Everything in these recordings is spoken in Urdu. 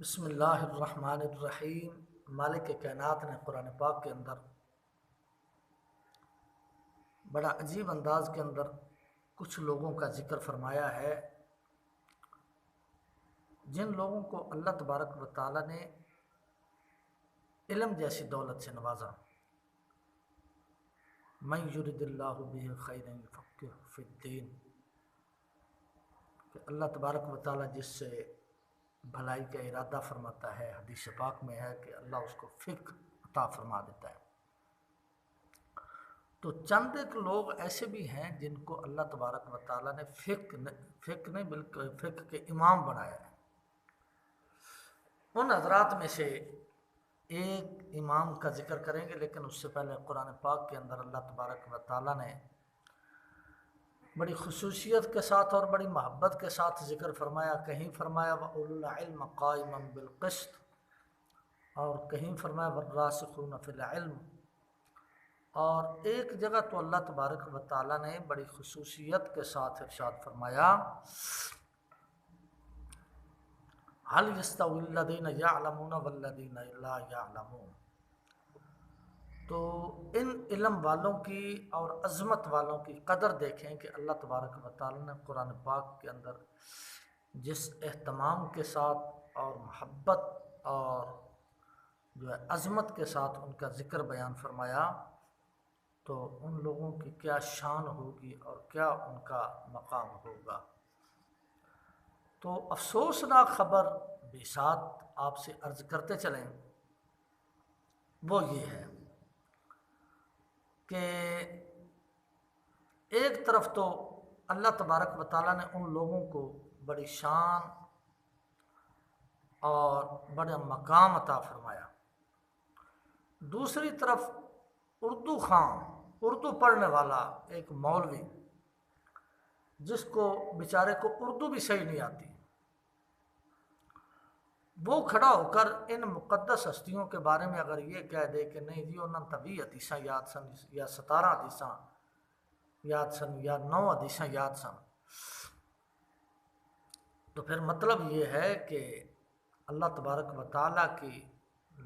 بسم اللہ الرحمن الرحیم۔ مالک کائنات نے قرآن پاک کے اندر بڑا عجیب انداز کے اندر کچھ لوگوں کا ذکر فرمایا ہے جن لوگوں کو اللہ تبارک و تعالی نے علم جیسی دولت سے نوازا۔ من یرد اللہ بہ خیرا یفقہہ فی الدین، کہ اللہ تبارک و تعالی جس سے بھلائی کا ارادہ فرماتا ہے، حدیث پاک میں ہے کہ اللہ اس کو فقہ عطا فرما دیتا ہے۔ تو چند ایک لوگ ایسے بھی ہیں جن کو اللہ تبارک و تعالی نے فقہ نہیں بلکہ فقہ کے امام بنایا ہے۔ ان حضرات میں سے ایک امام کا ذکر کریں گے، لیکن اس سے پہلے قرآن پاک کے اندر اللہ تبارک و تعالی نے بڑی خصوصیت کے ساتھ اور بڑی محبت کے ساتھ ذکر فرمایا۔ کہیں فرمایا وَأُولُو الْعِلْمِ قَائِمًا بِالْقِسْطِ، اور کہیں فرمایا وَالرَّاسِخُونَ فِي الْعِلْمِ، اور ایک جگہ تو اللہ تبارک و تعالی نے بڑی خصوصیت کے ساتھ ارشاد فرمایا هَلْ يَسْتَوِي الَّذِينَ يَعْلَمُونَ وَالَّذِينَ لَا يَعْلَمُونَ۔ تو ان علم والوں کی اور عظمت والوں کی قدر دیکھیں کہ اللہ تبارک و تعالی نے قرآن پاک کے اندر جس اہتمام کے ساتھ اور محبت اور جو ہے عظمت کے ساتھ ان کا ذکر بیان فرمایا، تو ان لوگوں کی کیا شان ہوگی اور کیا ان کا مقام ہوگا۔ تو افسوسناک خبر بھی ساتھ آپ سے عرض کرتے چلیں، وہ یہ ہے کہ ایک طرف تو اللہ تبارک و تعالیٰ نے ان لوگوں کو بڑی شان اور بڑا مقام عطا فرمایا، دوسری طرف اردو خان، اردو پڑھنے والا ایک مولوی جس کو بیچارے کو اردو بھی صحیح نہیں آتی، وہ کھڑا ہو کر ان مقدس ہستیوں کے بارے میں اگر یہ کہہ دے کہ نہیں جی انہوں نے 20 حدیثاں یاد سن یا 17 حدیثاں یاد سن یا 9 حدیثاں یاد سن، تو پھر مطلب یہ ہے کہ اللہ تبارک و تعالیٰ کی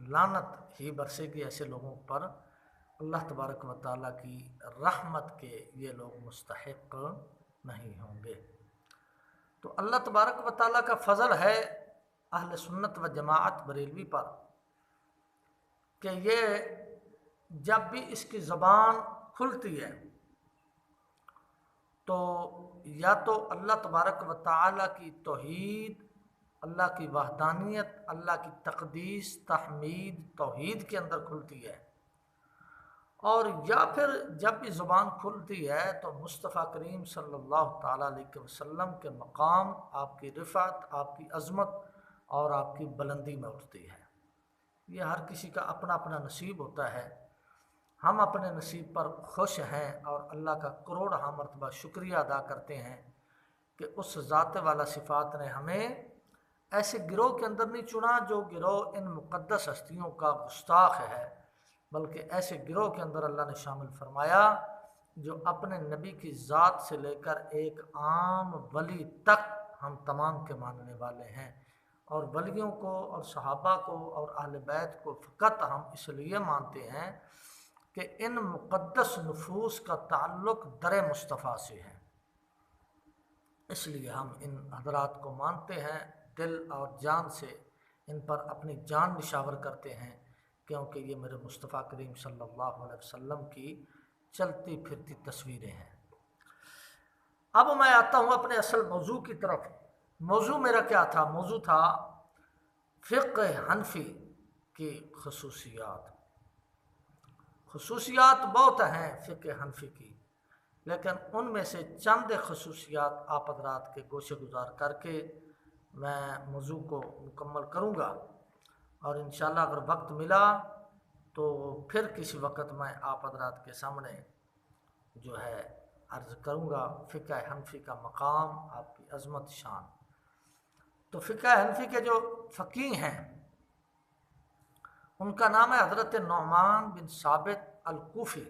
لعنت ہی برسے گی ایسے لوگوں پر، اللہ تبارک و تعالیٰ کی رحمت کے یہ لوگ مستحق نہیں ہوں گے۔ تو اللہ تبارک و تعالیٰ کا فضل ہے اہل سنت و جماعت بریلوی پر کہ یہ جب بھی اس کی زبان کھلتی ہے تو یا تو اللہ تبارک و تعالیٰ کی توحید، اللہ کی وحدانیت، اللہ کی تقدیس، تحمید، توحید کے اندر کھلتی ہے، اور یا پھر جب بھی زبان کھلتی ہے تو مصطفیٰ کریم صلی اللہ تعالیٰ علیہ وسلم کے مقام، آپ کی رفعت، آپ کی عظمت اور آپ کی بلندی میں اٹھتی ہے۔ یہ ہر کسی کا اپنا اپنا نصیب ہوتا ہے، ہم اپنے نصیب پر خوش ہیں اور اللہ کا کروڑہ مرتبہ شکریہ ادا کرتے ہیں کہ اس ذات والا صفات نے ہمیں ایسے گروہ کے اندر نہیں چنا جو گروہ ان مقدس ہستیوں کا گستاخ ہے، بلکہ ایسے گروہ کے اندر اللہ نے شامل فرمایا جو اپنے نبی کی ذات سے لے کر ایک عام ولی تک ہم تمام کے ماننے والے ہیں، اور ولیوں کو اور صحابہ کو اور اہل بیت کو فقط ہم اس لیے مانتے ہیں کہ ان مقدس نفوس کا تعلق در مصطفیٰ سے ہے، اس لیے ہم ان حضرات کو مانتے ہیں، دل اور جان سے ان پر اپنی جان نشاور کرتے ہیں، کیونکہ یہ میرے مصطفیٰ کریم صلی اللہ علیہ وسلم کی چلتی پھرتی تصویریں ہیں۔ اب میں آتا ہوں اپنے اصل موضوع کی طرف۔ موضوع میرا کیا تھا؟ موضوع تھا فقہ حنفی کی خصوصیات۔ خصوصیات بہت ہیں فقہ حنفی کی، لیکن ان میں سے چند خصوصیات آپ حضرات کے گوشے گزار کر کے میں موضوع کو مکمل کروں گا، اور انشاءاللہ اگر وقت ملا تو پھر کسی وقت میں آپ حضرات کے سامنے جو ہے عرض کروں گا فقہ حنفی کا مقام، آپ کی عظمت، شان۔ تو فقہ حنفی کے جو فقیہ ہیں ان کا نام ہے حضرت نعمان بن ثابت الکوفی،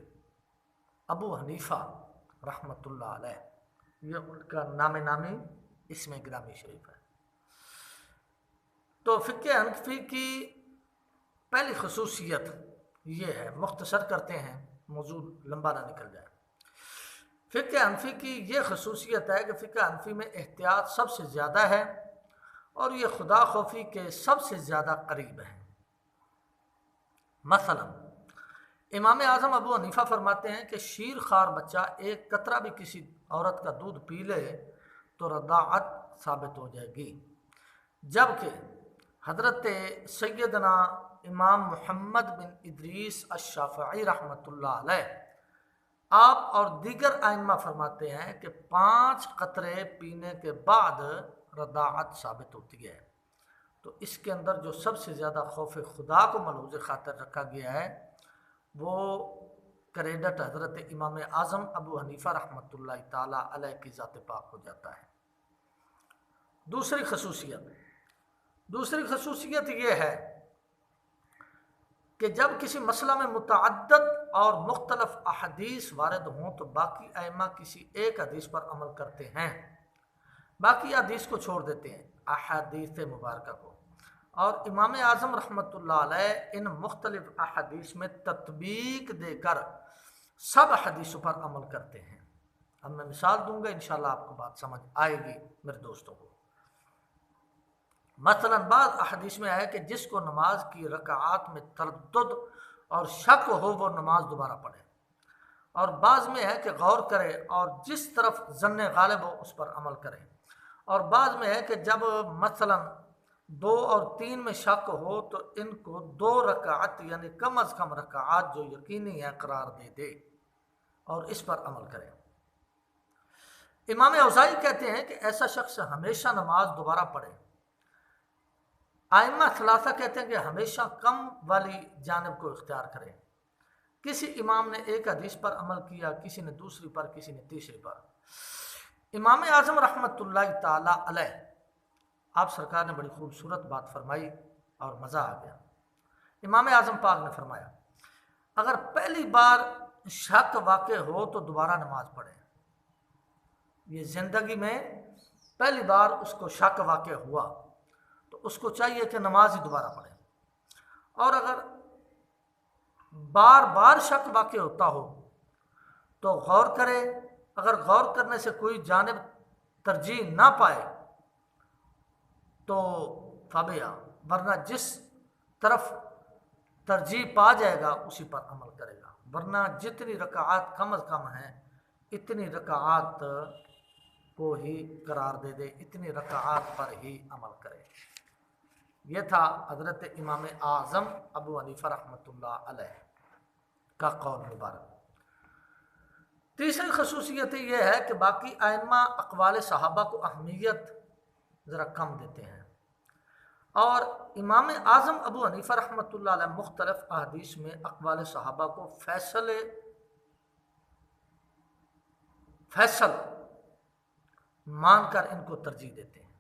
ابو حنیفہ رحمۃ اللہ علیہ، یہ ان کا نام نامی اسم گرامی شریف ہے۔ تو فقہ حنفی کی پہلی خصوصیت یہ ہے، مختصر کرتے ہیں موضوع لمبا نہ نکل جائے۔ فقہ حنفی کی یہ خصوصیت ہے کہ فقہ حنفی میں احتیاط سب سے زیادہ ہے اور یہ خدا خوفی کے سب سے زیادہ قریب ہے۔ مثلا امام اعظم ابو حنیفہ فرماتے ہیں کہ شیر خوار بچہ ایک قطرہ بھی کسی عورت کا دودھ پی لے تو رضاعت ثابت ہو جائے گی، جبکہ حضرت سیدنا امام محمد بن ادریس الشافعی رحمۃ اللہ علیہ آپ اور دیگر ائمہ فرماتے ہیں کہ 5 قطرے پینے کے بعد رضاعت ثابت ہوتی ہے۔ تو اس کے اندر جو سب سے زیادہ خوف خدا کو ملحوظ خاطر رکھا گیا ہے وہ کریڈٹ حضرت امام اعظم ابو حنیفہ رحمۃ اللہ تعالیٰ علیہ کی ذات پاک ہو جاتا ہے۔ دوسری خصوصیت یہ ہے کہ جب کسی مسئلہ میں متعدد اور مختلف احادیث وارد ہوں تو باقی ائمہ کسی ایک حدیث پر عمل کرتے ہیں، باقی حدیث کو چھوڑ دیتے ہیں، احادیث مبارکہ کو، اور امام اعظم رحمۃ اللہ علیہ ان مختلف احادیث میں تطبیق دے کر سب حدیثوں پر عمل کرتے ہیں۔ اب میں مثال دوں گا، انشاءاللہ آپ کو بات سمجھ آئے گی میرے دوستوں کو۔ مثلا بعض احادیث میں ہے کہ جس کو نماز کی رکعات میں تردد اور شک ہو وہ نماز دوبارہ پڑھے، اور بعض میں ہے کہ غور کرے اور جس طرف ظن غالب ہو اس پر عمل کرے، اور بعض میں ہے کہ جب مثلا 2 اور 3 میں شک ہو تو ان کو 2 رکعت یعنی کم از کم رکعات جو یقینی ہے قرار دے اور اس پر عمل کرے۔ امام اوزاعی کہتے ہیں کہ ایسا شخص ہمیشہ نماز دوبارہ پڑھے۔ ائمہ ثلاثہ کہتے ہیں کہ ہمیشہ کم والی جانب کو اختیار کرے۔ کسی امام نے ایک حدیث پر عمل کیا، کسی نے دوسری پر، کسی نے تیسری پر۔ امام اعظم رحمۃ اللہ تعالی علیہ آپ سرکار نے بڑی خوبصورت بات فرمائی اور مزہ آ گیا۔ امام اعظم پاک نے فرمایا اگر پہلی بار شک واقع ہو تو دوبارہ نماز پڑھے۔ یہ زندگی میں پہلی بار اس کو شک واقع ہوا تو اس کو چاہیے کہ نماز ہی دوبارہ پڑھے، اور اگر بار بار شک واقع ہوتا ہو تو غور کرے، اگر غور کرنے سے کوئی جانب ترجیح نہ پائے تو فابیا، ورنہ جس طرف ترجیح پا جائے گا اسی پر عمل کرے گا، ورنہ جتنی رکعات کم از کم ہیں اتنی رکعات کو ہی قرار دے، اتنی رکعات پر ہی عمل کرے۔ یہ تھا حضرت امام اعظم ابو حنیفہ رحمۃ اللہ علیہ کا قول مبارک۔ تیسری خصوصیت یہ ہے کہ باقی ائمہ اقوال صحابہ کو اہمیت ذرا کم دیتے ہیں، اور امام اعظم ابو حنیفہ رحمۃ اللہ علیہ مختلف احادیث میں اقوال صحابہ کو فیصل مان کر ان کو ترجیح دیتے ہیں،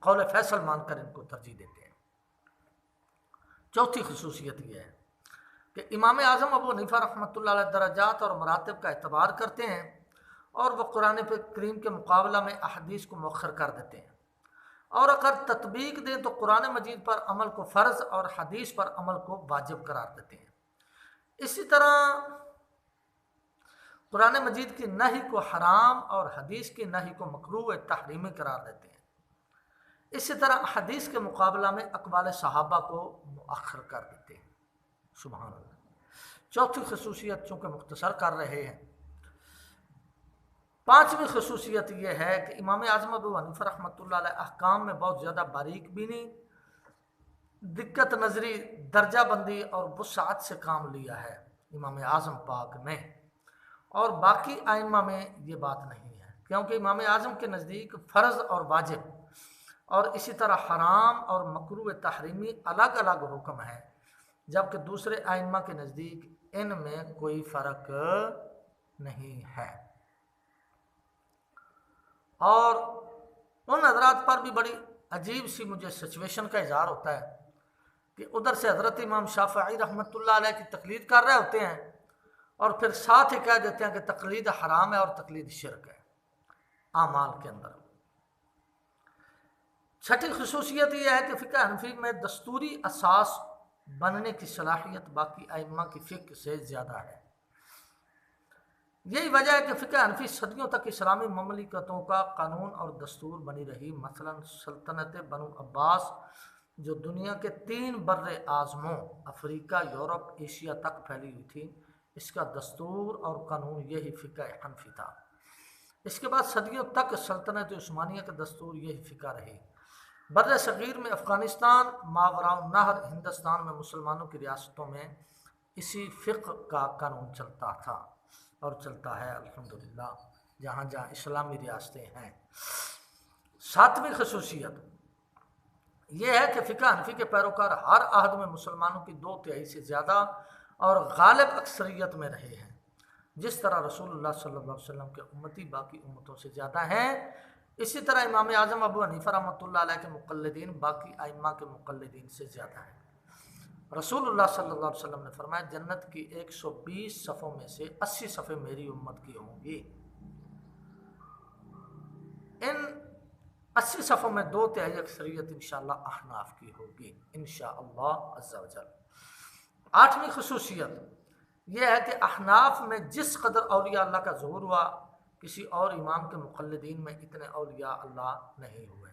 قول فیصل مان کر ان کو ترجیح دیتے ہیں۔ چوتھی خصوصیت یہ ہے کہ امام اعظم ابو حنیفہ رحمۃ اللہ علیہ درجات اور مراتب کا اعتبار کرتے ہیں، اور وہ قرآن کریم کے مقابلہ میں احادیث کو مؤخر کر دیتے ہیں، اور اگر تطبیق دیں تو قرآن مجید پر عمل کو فرض اور حدیث پر عمل کو واجب قرار دیتے ہیں۔ اسی طرح قرآن مجید کی نہی کو حرام اور حدیث کی نہی کو مکروہ تحریمی قرار دیتے ہیں۔ اسی طرح حدیث کے مقابلہ میں اقوال صحابہ کو مؤخر کر دیتے ہیں۔ سبحان اللہ۔ چوتھی خصوصیت چونکہ مختصر کر رہے ہیں، پانچویں خصوصیت یہ ہے کہ امام اعظم ابو حنیفہ رحمۃ اللہ علیہ احکام میں بہت زیادہ باریک بینی، دقت نظری، درجہ بندی اور وسعت سے کام لیا ہے امام اعظم پاک نے، اور باقی ائمہ میں یہ بات نہیں ہے، کیونکہ امام اعظم کے نزدیک فرض اور واجب اور اسی طرح حرام اور مکروہ تحریمی الگ الگ حکم ہے، جبکہ دوسرے ائمہ کے نزدیک ان میں کوئی فرق نہیں ہے۔ اور ان حضرات پر بھی بڑی عجیب سی مجھے سچویشن کا اظہار ہوتا ہے کہ ادھر سے حضرت امام شافعی رحمۃ اللہ علیہ کی تقلید کر رہے ہوتے ہیں اور پھر ساتھ ہی کہہ دیتے ہیں کہ تقلید حرام ہے اور تقلید شرک ہے اعمال کے اندر۔ چھٹی خصوصیت یہ ہے کہ فقہ حنفی میں دستوری اساس بننے کی صلاحیت باقی ائمہ کی فقہ سے زیادہ ہے۔ یہی وجہ ہے کہ فقہ حنفی صدیوں تک اسلامی مملکتوں کا قانون اور دستور بنی رہی۔ مثلا سلطنت بنو عباس جو دنیا کے 3 بر اعظموں افریقہ، یورپ، ایشیا تک پھیلی ہوئی تھی، اس کا دستور اور قانون یہی فقہ حنفی تھا۔ اس کے بعد صدیوں تک سلطنت عثمانیہ کا دستور یہی فقہ رہی۔ بر صغیر میں افغانستان، ماوراء النہر ہندوستان میں مسلمانوں کی ریاستوں میں اسی فقہ کا قانون چلتا تھا اور چلتا ہے الحمدللہ جہاں جہاں اسلامی ریاستیں ہیں۔ 7ویں خصوصیت یہ ہے کہ فقہ حنفی کے پیروکار ہر عہد میں مسلمانوں کی 2/3 سے زیادہ اور غالب اکثریت میں رہے ہیں۔ جس طرح رسول اللہ صلی اللہ علیہ وسلم کے امتی باقی امتوں سے زیادہ ہیں، اسی طرح امام اعظم ابو حنیفہ رحمۃ اللہ علیہ کے مقلدین باقی ائمہ کے مقلدین سے زیادہ ہیں۔ رسول اللہ صلی اللہ علیہ وسلم نے فرمایا جنت کی 120 صفوں میں سے 80 صفیں میری امت کی ہوں گی۔ ان 80 صفوں میں 2/3 اکثریت انشاءاللہ احناف کی ہوگی انشاءاللہ عز و جل۔ 8ویں خصوصیت یہ ہے کہ احناف میں جس قدر اولیاء اللہ کا ظہور ہوا، کسی اور امام کے مقلدین میں اتنے اولیاء اللہ نہیں ہوئے۔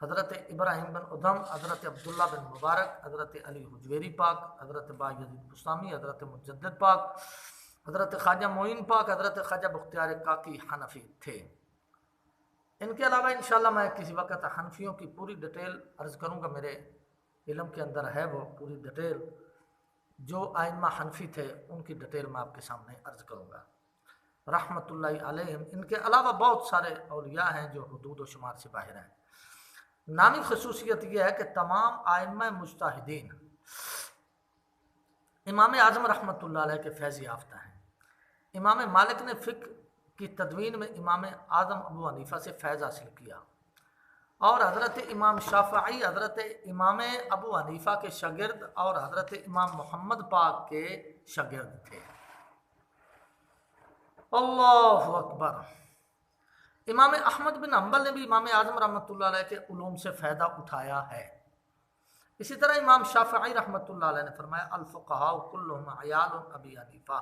حضرت ابراہیم بن ادھم، حضرت عبداللہ بن مبارک، حضرت علی حجویری پاک، حضرت با یزید بستامی، حضرت مجدد پاک، حضرت خواجہ معین پاک، حضرت خواجہ بختیار کاکی حنفی تھے۔ ان کے علاوہ انشاءاللہ میں کسی وقت حنفیوں کی پوری ڈیٹیل عرض کروں گا، میرے علم کے اندر ہے وہ پوری ڈیٹیل، جو ائمہ حنفی تھے ان کی ڈیٹیل میں آپ کے سامنے عرض کروں گا رحمۃ اللہ علیہم۔ ان کے علاوہ بہت سارے اولیاء ہیں جو حدود و شمار سے باہر ہیں۔ 9ویں خصوصیت یہ ہے کہ تمام ائمہ مجتہدین امام اعظم رحمۃ اللہ علیہ کے فیض یافتہ ہیں۔ امام مالک نے فقہ کی تدوین میں امام اعظم ابو حنیفہ سے فیض حاصل کیا، اور حضرت امام شافعی حضرت امام ابو حنیفہ کے شاگرد اور حضرت امام محمد پاک کے شاگرد تھے۔ اللہ اکبر۔ امام احمد بن حنبل نے بھی امام اعظم رحمۃ اللہ علیہ کے علوم سے فائدہ اٹھایا ہے۔ اسی طرح امام شافعی رحمۃ اللہ علیہ نے فرمایا الفقہاء کلہم عیال ابی حنیفہ۔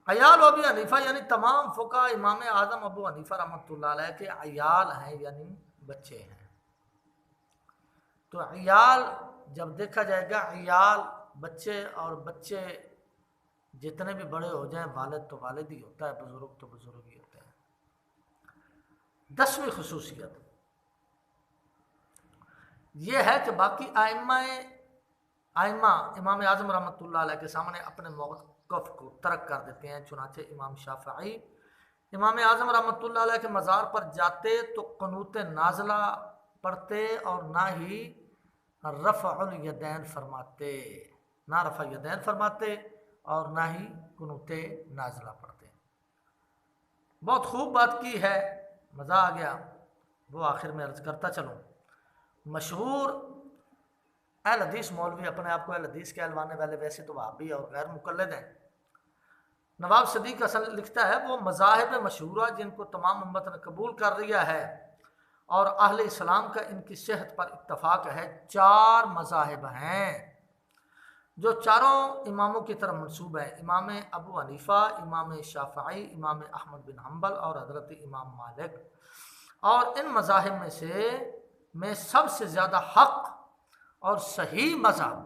عیال ابی حنیفہ یعنی تمام فقہاء امام اعظم ابو حنیفہ رحمۃ اللہ علیہ کے عیال ہیں، یعنی بچے ہیں۔ تو عیال جب دیکھا جائے گا، عیال بچے، اور بچے جتنے بھی بڑے ہو جائیں والد تو والد ہی ہوتا ہے، بزرگ تو بزرگ ہی ہوتا ہے۔ 10ویں خصوصیت یہ ہے کہ باقی ائمہ امام اعظم رحمۃ اللہ علیہ کے سامنے اپنے موقف کو ترک کر دیتے ہیں۔ چنانچہ امام شافعی امام اعظم رحمۃ اللہ علیہ کے مزار پر جاتے تو قنوت نازلہ پڑھتے اور نہ ہی رفع الیدین فرماتے، نہ رفع الیدین فرماتے اور نہ ہی قنوت نازلہ پڑھتے۔ بہت خوب بات کی ہے، مزہ آ گیا، وہ آخر میں عرض کرتا چلوں۔ مشہور اہل حدیث مولوی اپنے آپ کو اہل حدیث کہلوانے والے، ویسے تو وہابی اور غیر مقلد ہیں، نواب صدیق حسن لکھتا ہے وہ مذاہب مشہورہ جن کو تمام امت نے قبول کر لیا ہے اور اہل اسلام کا ان کی صحت پر اتفاق ہے، 4 مذاہب ہیں جو چاروں اماموں کی طرف منسوب ہیں: امام ابو حنیفہ، امام شافعی، امام احمد بن حنبل اور حضرت امام مالک۔ اور ان مذاہب میں سب سے زیادہ حق اور صحیح مذہب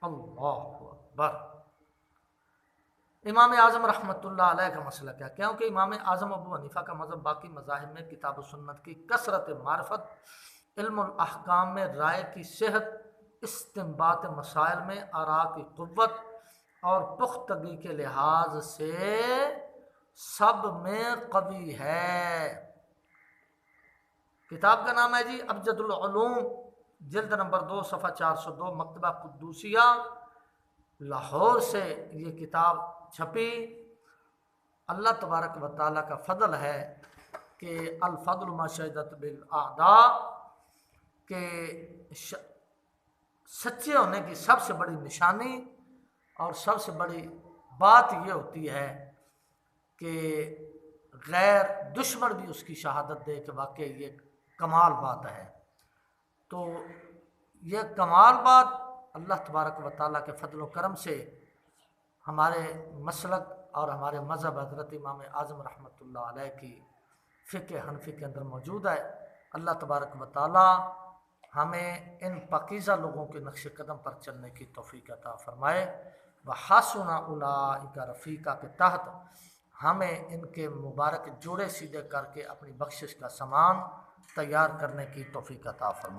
اللہ اکبر امام اعظم رحمۃ اللہ علیہ کا مسلک ہے، کیونکہ امام اعظم ابو حنیفہ کا مذہب باقی مذاہب میں کتاب و سنت کی کثرت معرفت، علم الاحکام میں رائے کی صحت، استنباط مسائل میں آراء کی قوت اور پختگی کے لحاظ سے سب میں قوی ہے۔ کتاب کا نام ہے جی ابجد العلوم، جلد نمبر 2 صفحہ 402، مکتبہ قدوسیہ لاہور سے یہ کتاب چھپی۔ اللہ تبارک و تعالیٰ کا فضل ہے کہ الفضل ما شہدت بالاعداء، کہ سچے ہونے کی سب سے بڑی نشانی اور سب سے بڑی بات یہ ہوتی ہے کہ غیر دشمن بھی اس کی شہادت دے کہ واقعی یہ کمال بات ہے۔ تو یہ کمال بات اللہ تبارک و تعالیٰ کے فضل و کرم سے ہمارے مسلک اور ہمارے مذہب حضرت امام اعظم رحمۃ اللہ علیہ کی فقہ حنفی کے اندر موجود ہے۔ اللہ تبارک و تعالیٰ ہمیں ان پاکیزہ لوگوں کے نقش قدم پر چلنے کی توفیق عطا فرمائے۔ وحسن اولئک رفیقا کے تحت ہمیں ان کے مبارک جوڑے سیدھے کر کے اپنی بخشش کا سامان تیار کرنے کی توفیق عطا فرمائے۔